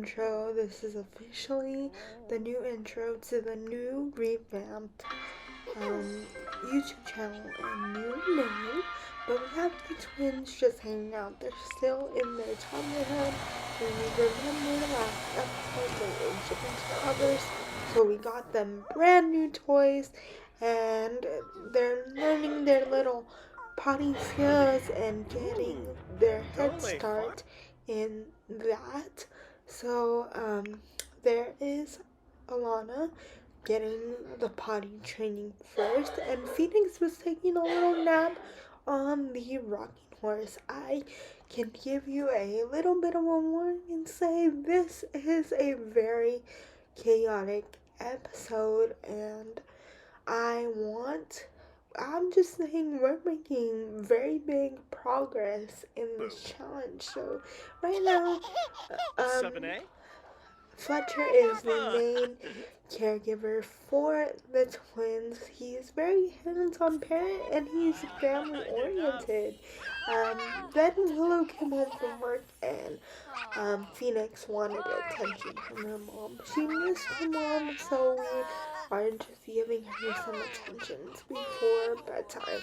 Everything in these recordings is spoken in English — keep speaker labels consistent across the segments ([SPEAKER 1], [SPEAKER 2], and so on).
[SPEAKER 1] intro. This is officially the new intro to the new revamped YouTube channel and new name. But we have the twins just hanging out. They're still in their toddlerhood. And we remember the last episode they were chicken toddlers. So we got them brand new toys and they're learning their little potty skills and getting their head start in that. So there is Alana getting the potty training first, and Phoenix was taking a little nap on the rocking horse. I can give you a little bit of a warning and say this is a very chaotic episode, and I'm just saying we're making very big progress in this challenge. So right now,
[SPEAKER 2] 7A?
[SPEAKER 1] Fletcher is the main caregiver for the twins. He's very hands-on parent and he's family oriented. Then Willow came home from work and Phoenix wanted attention from her mom. She missed her mom, so we are just giving her some attentions before bedtime.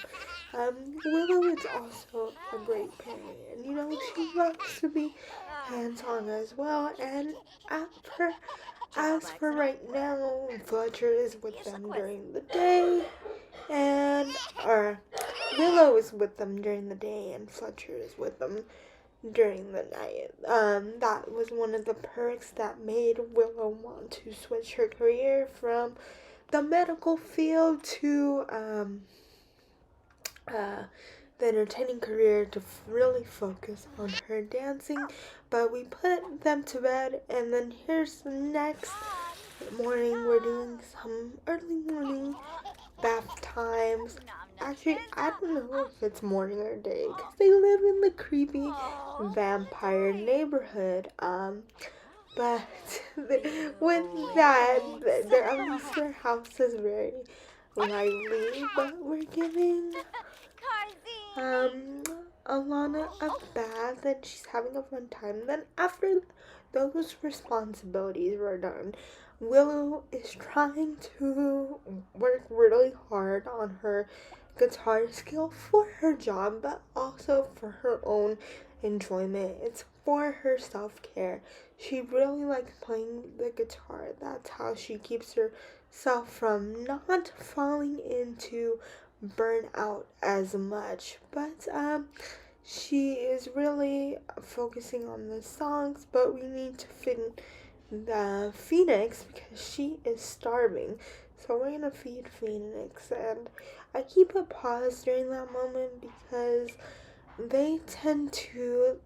[SPEAKER 1] Willow is also a great parent, and she loves to be hands-on as well. And as for right now, Fletcher is with them during the day, or Willow is with them during the day, and Fletcher is with them during the night. That was one of the perks that made Willow want to switch her career from the medical field to the entertaining career to really focus on her dancing. But we put them to bed, and then here's the next morning. We're doing some early morning bath times. Actually, I don't know if it's morning or day because they live in the creepy vampire neighborhood. But with that, at least their house is very lively. But we're giving Alana a bath and she's having a fun time. Then after those responsibilities were done, Willow is trying to work really hard on her guitar skill for her job, but also for her own enjoyment. It's for her self-care. She really likes playing the guitar. That's how she keeps herself from not falling into burnout as much. But she is really focusing on the songs, but we need to feed the Phoenix because she is starving. So we're gonna feed Phoenix, and I keep a pause during that moment because they tend to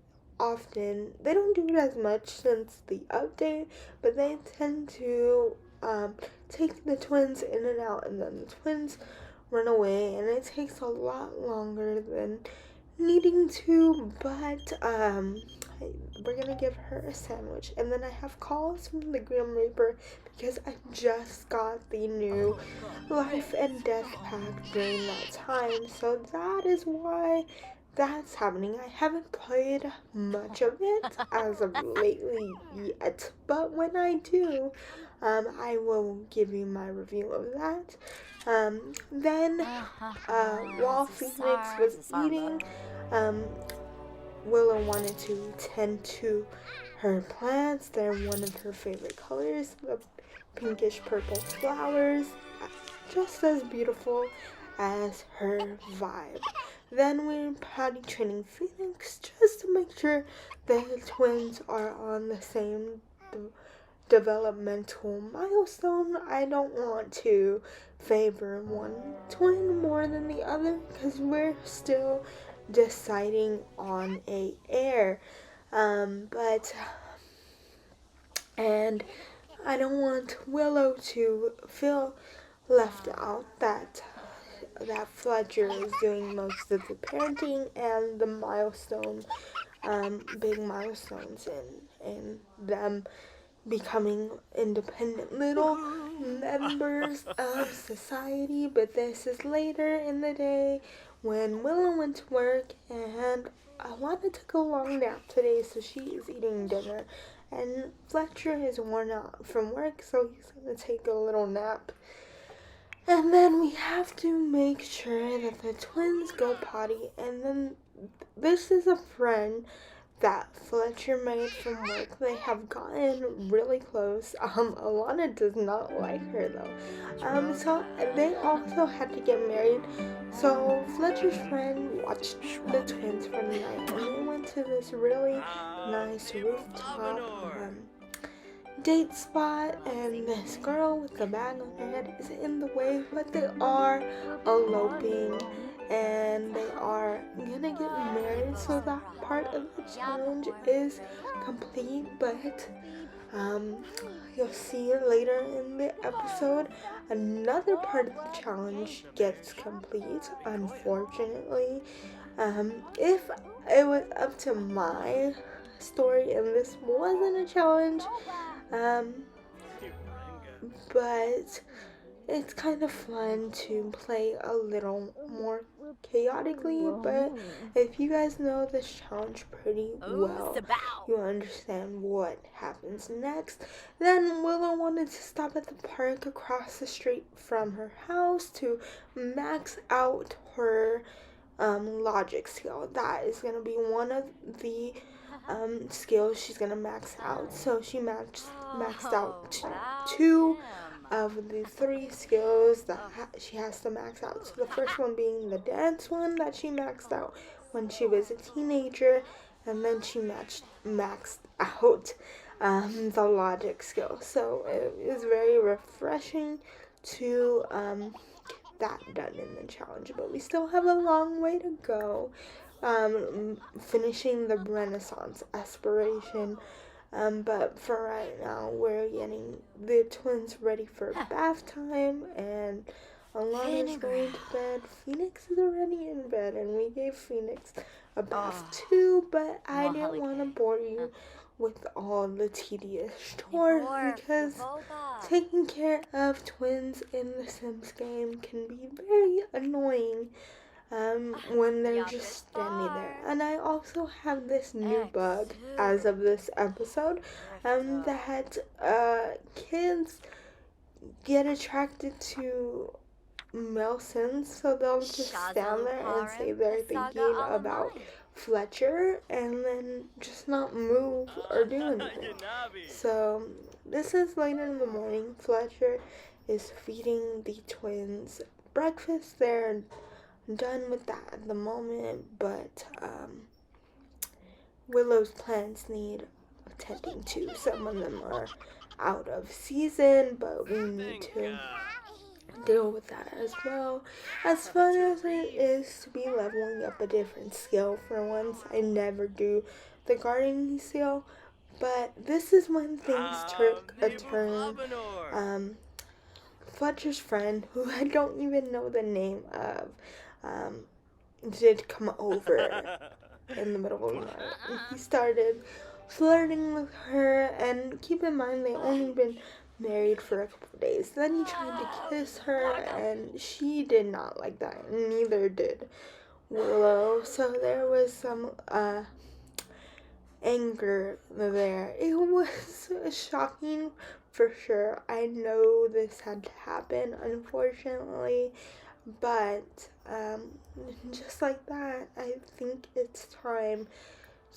[SPEAKER 1] they don't do it as much since the update, but they tend to take the twins in and out, and then the twins run away, and it takes a lot longer than needing to, but we're gonna give her a sandwich. And then I have calls from the Grim Reaper because I just got the new life and death pack during that time, so that is why that's happening. I haven't played much of it as of lately yet, but when I do, I will give you my review of that. Then while Phoenix was eating, Willow wanted to tend to her plants. They're one of her favorite colors, the pinkish purple flowers, just as beautiful as her vibe. Then we're potty training Phoenix just to make sure the twins are on the same developmental milestone. I don't want to favor one twin more than the other because we're still deciding on a heir. And I don't want Willow to feel left out that Fletcher is doing most of the parenting and the big milestones in them becoming independent little members of society. But this is later in the day when Willow went to work, and Alana took a long nap today, so she is eating dinner. and Fletcher is worn out from work, so he's gonna take a little nap. And then we have to make sure that the twins go potty, and then this is a friend that Fletcher made from work. They have gotten really close. Alana does not like her though. So they also had to get married. So Fletcher's friend watched the twins for the night, and they went to this really nice rooftop date spot, and this girl with the bag on her head is in the way, but they are eloping and they are gonna get married, so that part of the challenge is complete. But you'll see later in the episode another part of the challenge gets complete, unfortunately. If it was up to my story and this wasn't a challenge, but it's kind of fun to play a little more chaotically. But if you guys know this challenge pretty well, you understand what happens next. Then Willow wanted to stop at the park across the street from her house to max out her logic skill. That is going to be one of the skills she's gonna max out. So she maxed out two of the three skills that she has to max out. So the first one being the dance one that she maxed out when she was a teenager, and then she maxed out the logic skill. So it is very refreshing to that done in the challenge, but we still have a long way to go. Finishing the Renaissance aspiration, but for right now we're getting the twins ready for bath time, and Alana's going to bed. Phoenix is already in bed, and we gave Phoenix a bath too, but I didn't want to bore you with all the tedious chores, because taking care of twins in the Sims game can be very annoying when they're just standing there. And I also have this new bug as of this episode, that kids get attracted to male Sims, so they'll just stand there and say they're thinking about Fletcher and then just not move or do anything. So this is later in the morning. Fletcher is feeding the twins breakfast. They're done with that at the moment, but Willow's plants need attending to. Some of them are out of season, but we need to deal with that as well. As fun as it is to be leveling up a different skill for once, I never do the gardening skill, but this is when things took a turn. Fletcher's friend, who I don't even know the name of, did come over in the middle of the night. And he started flirting with her, and keep in mind they only been married for a couple of days. Then he tried to kiss her, and she did not like that, and neither did Willow. So there was some anger there. It was shocking for sure. I know this had to happen, unfortunately, but just like that, I think it's time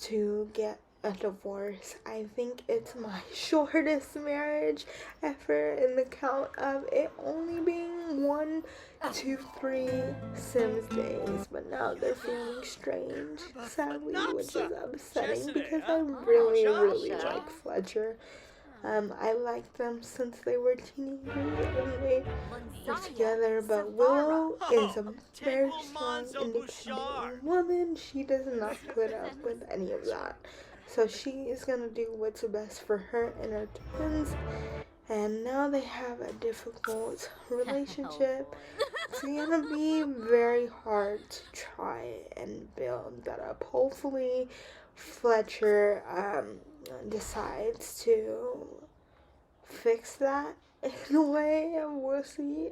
[SPEAKER 1] to get a divorce. I think it's my shortest marriage ever, in the count of it only being 1, 2, 3 Sims days, but now they're feeling strange, sadly, which is upsetting because I really, really like Fletcher. I liked them since they were teenagers and they were together, but Willow is a very strong, independent woman. She does not put up with any of that. So she is going to do what's best for her and her twins. And now they have a difficult relationship. It's going to be very hard to try and build that up. Hopefully Fletcher decides to fix that in a way, and we'll see.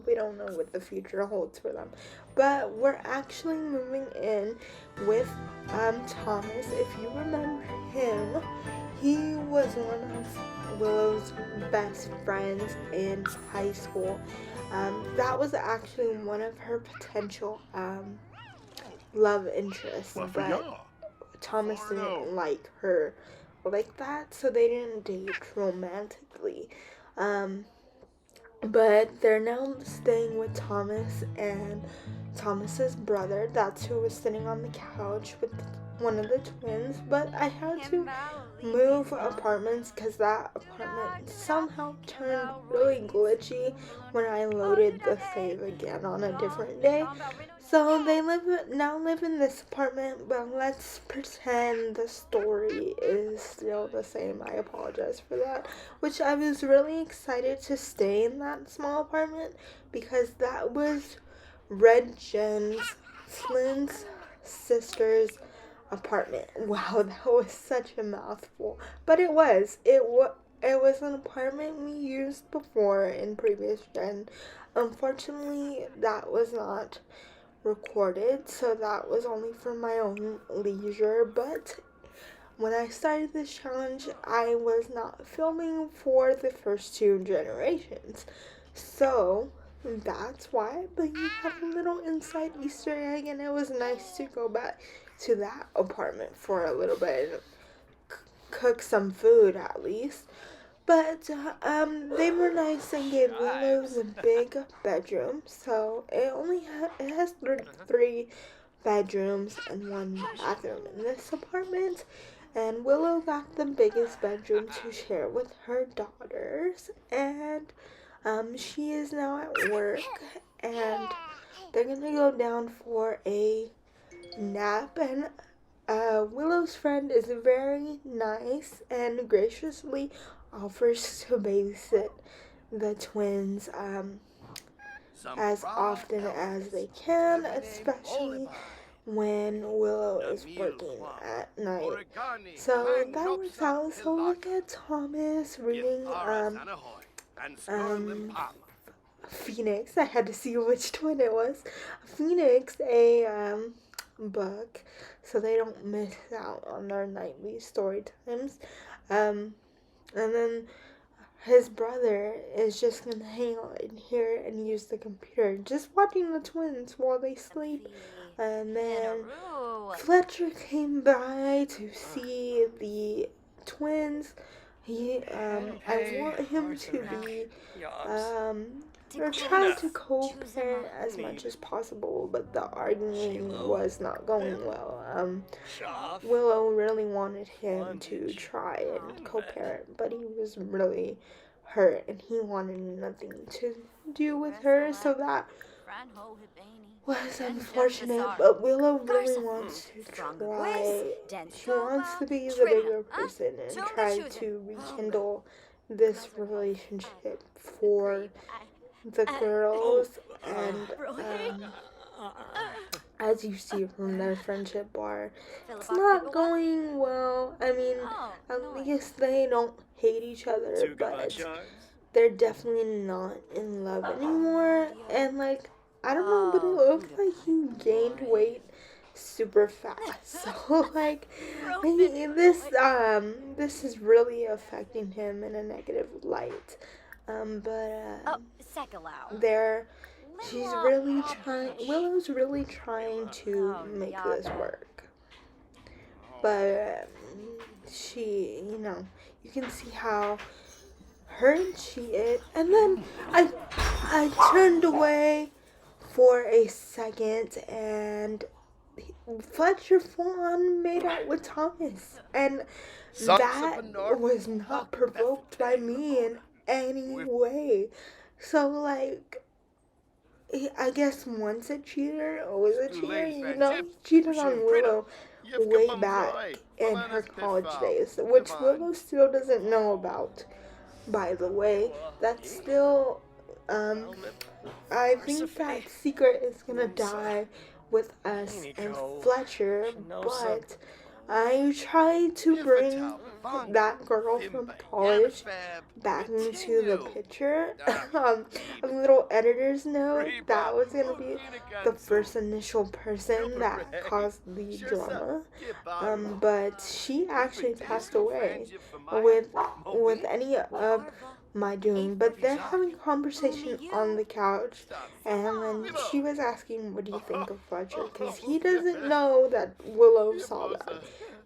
[SPEAKER 1] We don't know what the future holds for them, but we're actually moving in with Thomas. If you remember him, He was one of Willow's best friends in high school. That was actually one of her potential love interests, but Thomas didn't like her like that, so they didn't date romantically. Um, but they're now staying with Thomas and Thomas's brother. That's who was sitting on the couch with one of the twins. But I had to move apartments because that apartment somehow turned really glitchy when I loaded the save again on a different day. So they now live in this apartment, but let's pretend the story is still the same. I apologize for that. Which I was really excited to stay in that small apartment because that was Red Jen's Flynn's sister's apartment. Wow, that was such a mouthful. But it was. It was an apartment we used before in previous gen. Unfortunately, that was not recorded, so that was only for my own leisure. But when I started this challenge, I was not filming for the first two generations. So that's why, but you have a little inside Easter egg, and it was nice to go back to that apartment for a little bit and cook some food at least. But they were nice and gave Willow a big bedroom, so it has three bedrooms and one bathroom in this apartment. And Willow got the biggest bedroom to share with her daughters, and she is now at work, and they're gonna go down for a nap. And Willow's friend is very nice and graciously offers to babysit the twins as often as they can, especially when Willow is working at night. So that works out. So look at Thomas reading Phoenix. I had to see which twin it was. Phoenix, a book, so they don't miss out on their nightly story times. And then his brother is just gonna hang out in here and use the computer, just watching the twins while they sleep. And then Fletcher came by to see the twins. I want him to be, we're trying to co-parent as much as possible, but the arguing was not going well. Willow really wanted him to try and co-parent, but he was really hurt and he wanted nothing to do with her, so that was unfortunate. But Willow really wants to try. She wants to be the bigger person and try to rekindle this relationship for the girls. And as you see from their friendship bar, it's not going well. I mean, at least they don't hate each other, but they're definitely not in love anymore. And like, I don't know, but it looks like he gained weight super fast. So like, this is really affecting him in a negative light. They're Willow's really trying to make this work. But she, you can see how her and cheated, and then I turned away for a second, and Fletcher Fawn made out with Thomas, and that was not provoked by me in any way. So like, I guess once a cheater, always a cheater. He cheated on Willow way back in her college days, which Willow still doesn't know about, by the way. That's still, I think that secret is gonna die with us and Fletcher, but I tried to bring that girl from college back into the picture. A little editor's note, that was gonna be the first initial person that caused the drama. But she actually passed away with any of my doing. But they're having a conversation on the couch, and then she was asking, "What do you think of Fletcher?" Because he doesn't know that Willow saw that,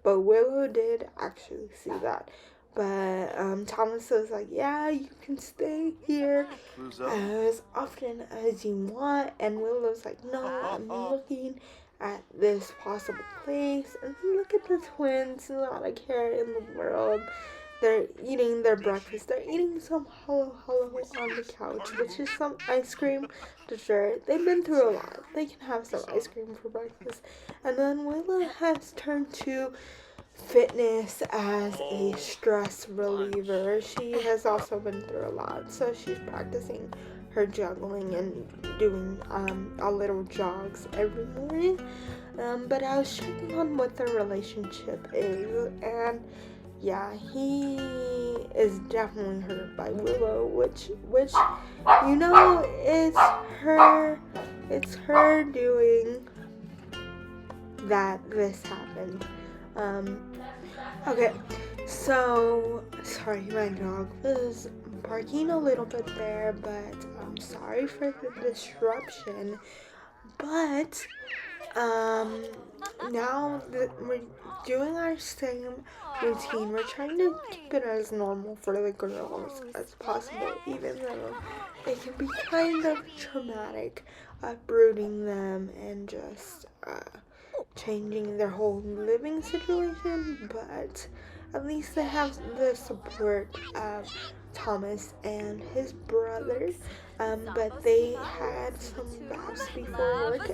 [SPEAKER 1] but Willow did actually see that. But Thomas was like, "Yeah, you can stay here as often as you want," and Willow's like, "No, I'm looking at this possible place, and look at the twins, not a care in the world. They're eating their breakfast. They're eating some hello hello on the couch, which is some ice cream dessert. They've been through a lot. They can have some ice cream for breakfast." And then Willow has turned to fitness as a stress reliever. She has also been through a lot, so she's practicing her juggling and doing a little jogs every morning. But I was checking on what their relationship is, and yeah, he is definitely hurt by Willow, which you know, it's her doing that this happened. Okay, so sorry, my dog was barking a little bit there, but I'm sorry for the disruption. But now that we're doing our same routine, we're trying to keep it as normal for the girls as possible, even though it can be kind of traumatic, uprooting them and just changing their whole living situation. But at least they have the support of Thomas and his brother. But they had some laughs before work,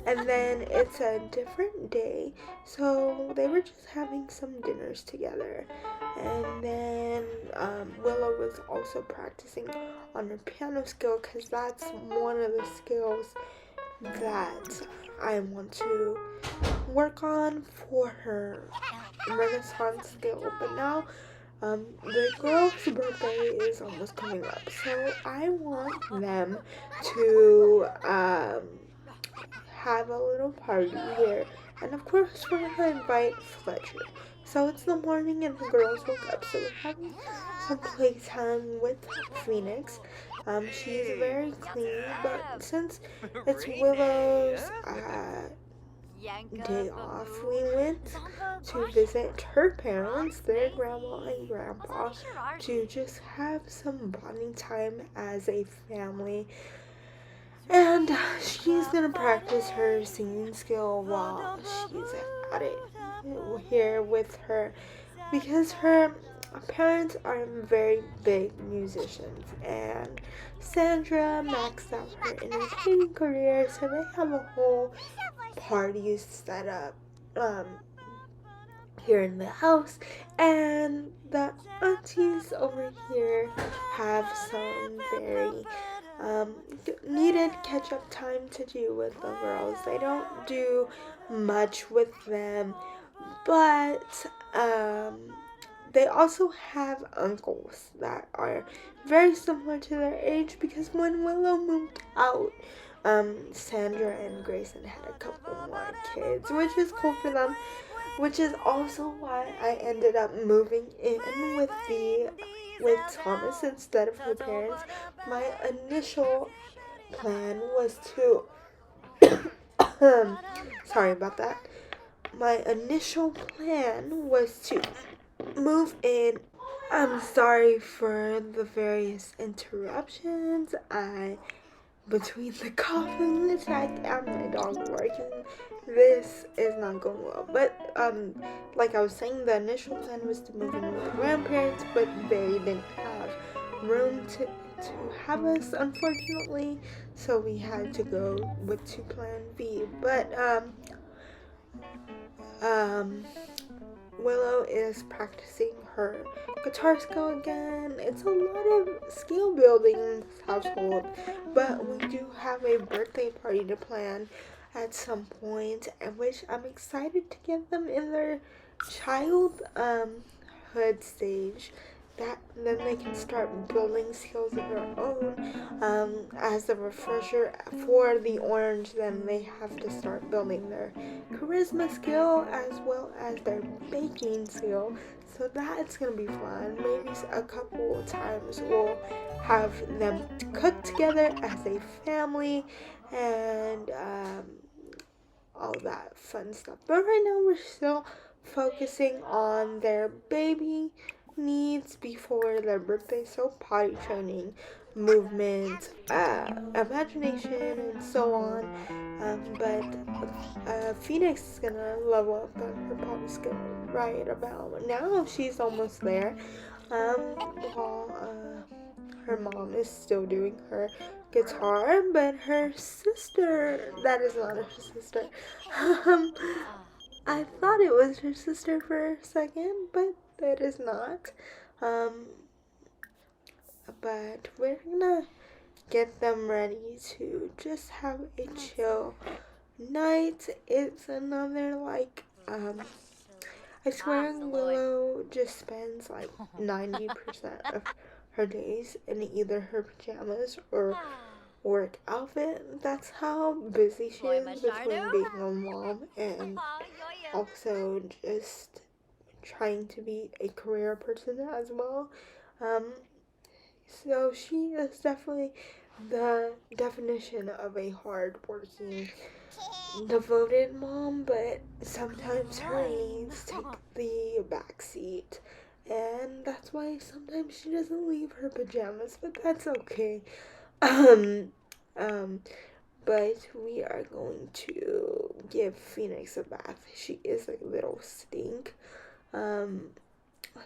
[SPEAKER 1] and then it's a different day, so they were just having some dinners together. And then Willow was also practicing on her piano skill, because that's one of the skills that I want to work on for her Renaissance skill. But now the girl's birthday is almost coming up, so I want them to have a little party here. And of course, we're gonna invite Fletcher. So it's the morning and the girls woke up, so we're having some playtime with Phoenix. She's very clean, but since it's Willow's day off, we went to visit her parents, their grandma and grandpa, to just have some bonding time as a family. And she's gonna practice her singing skill while she's at it here with her, because her parents are very big musicians, and Sandra maxed out her entertaining career, so they have a whole party set up here in the house, and the aunties over here have some very needed catch-up time to do with the girls. They don't do much with them, but they also have uncles that are very similar to their age, because when Willow moved out, Sandra and Grayson had a couple more kids, which is cool for them, which is also why I ended up moving in with Thomas instead of her parents. My initial plan was to sorry about that. My initial plan was to move in. I'm sorry for the various interruptions. Between the coughing attack and my dog barking, this is not going well. But like I was saying, the initial plan was to move in with the grandparents, but they didn't have room to have us, unfortunately, so we had to go to plan B. But Willow is practicing her guitar skill again. It's a lot of skill building in this household, but we do have a birthday party to plan at some point, and which I'm excited to get them in their childhood stage. That then they can start building skills of their own. As a refresher for the orange, then they have to start building their charisma skill as well as their baking skill. So that's gonna be fun. Maybe a couple times we'll have them cook together as a family and all that fun stuff. But right now we're still focusing on their baby needs before their birthday, so potty training, movement, imagination, and so on. But Phoenix is gonna level up on her potty skill right about now. She's almost there. While her mom is still doing her guitar, but her sister, that is not her sister. Um, I thought it was her sister for a second, but that is not. Um, but we're gonna get them ready to just have a chill night. It's another I swear Willow just spends like 90% of her days in either her pajamas or work outfit. That's how busy she is between being a mom and also just trying to be a career person as well. Um, so she is definitely the definition of a hardworking, devoted mom, but sometimes her needs take the back seat. And that's why sometimes she doesn't leave her pajamas, but that's okay. Um, um, but we are going to give Phoenix a bath. She is a little stink. Um,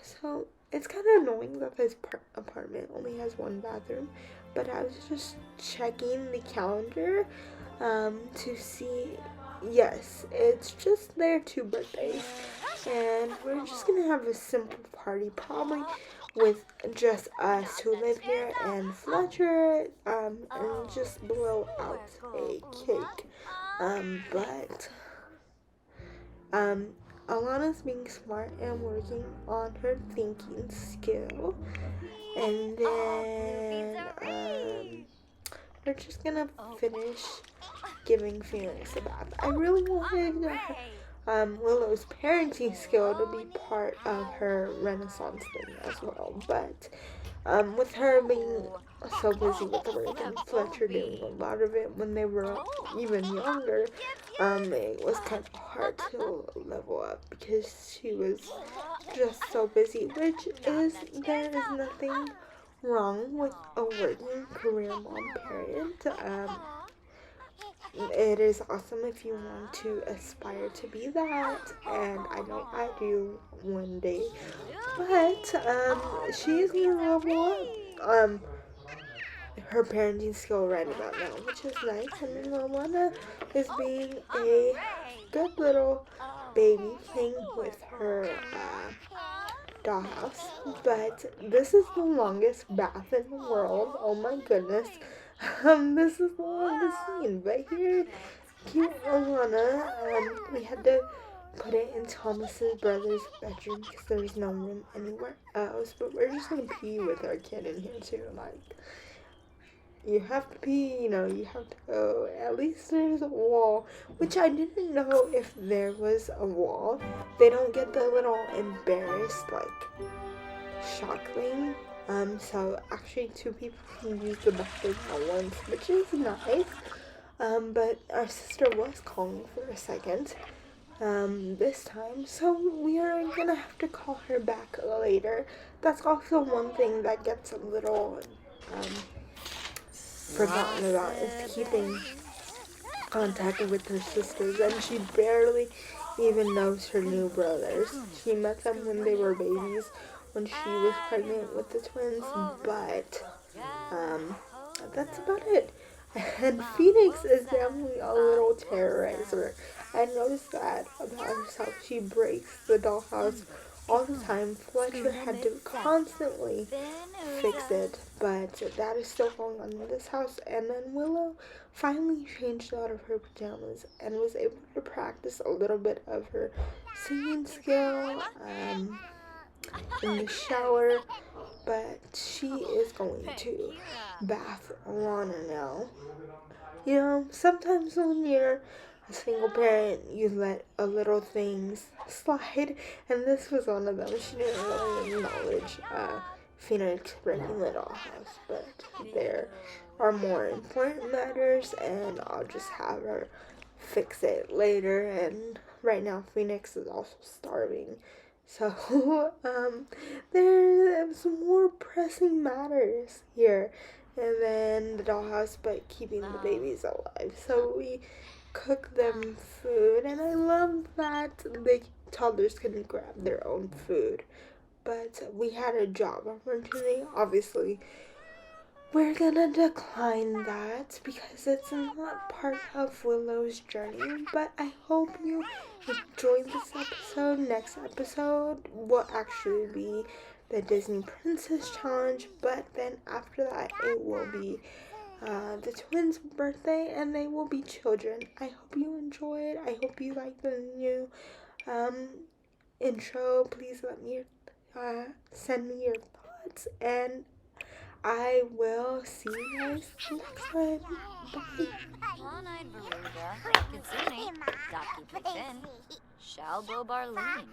[SPEAKER 1] so it's kind of annoying that this apartment only has one bathroom, but I was just checking the calendar to see. Yes, it's just their 2 birthdays, and we're just gonna have a simple party, probably with just us who live here and Fletcher, and just blow out a cake. But um, Alana's being smart and working on her thinking skill. And then we're just gonna finish giving Phoenix a bath. I really wanted Willow's parenting skill to be part of her Renaissance thing as well, but with her being so busy with work and Fletcher doing a lot of it when they were even younger, it was kind of hard to level up because she was just so busy, which is, there is nothing wrong with a working career mom parent. It is awesome if you want to aspire to be that, and I know I do one day. But she is gonna level up her parenting skill right about now, which is nice. And then Alana is being a good little baby playing with her dollhouse. But this is the longest bath in the world. Oh my goodness. This is the longest scene. But here, cute Alana, we had to put it in Thomas's brother's bedroom because there was no room anywhere else. But we're just gonna pee with our kid in here too. Like, you have to pee, you have to go. At least there's a wall, which I didn't know if there was a wall. They don't get the little embarrassed, shock thing. So actually 2 people can use the bathroom at once, which is nice. But our sister was calling for a second, this time, so we are gonna have to call her back later. That's also one thing that gets a little, forgotten about, is keeping contact with her sisters, and she barely even knows her new brothers. She met them when they were babies, when she was pregnant with the twins, but that's about it. And Phoenix is definitely a little terrorizer. I noticed that about herself. She breaks the dollhouse all the time. Fletcher had to constantly fix it, but that is still going on in this house. And then Willow finally changed out of her pajamas and was able to practice a little bit of her singing skill in the shower, but she is going to bath Lana now. You know, sometimes when you're a single parent, you let a little things slide, and this was one of them. She didn't really acknowledge Phoenix breaking the dollhouse, but there are more important matters, and I'll just have her fix it later. And right now, Phoenix is also starving. So, there's more pressing matters here and then the dollhouse, but keeping the babies alive. So we cook them food, and I love that the toddlers can grab their own food. But we had a job opportunity. Obviously, we're gonna decline that because it's not part of Willow's journey. But I hope you enjoyed this episode. Next episode will actually be the Disney Princess Challenge, but then after that, it will be the twins' birthday, and they will be children. I hope you enjoy it. I hope you like the new intro. Please let me send me your thoughts, and I will see you guys next time. Bye.
[SPEAKER 2] One-eyed Veruga, Kazuni, Daki Pifin, Shalbo Barleen.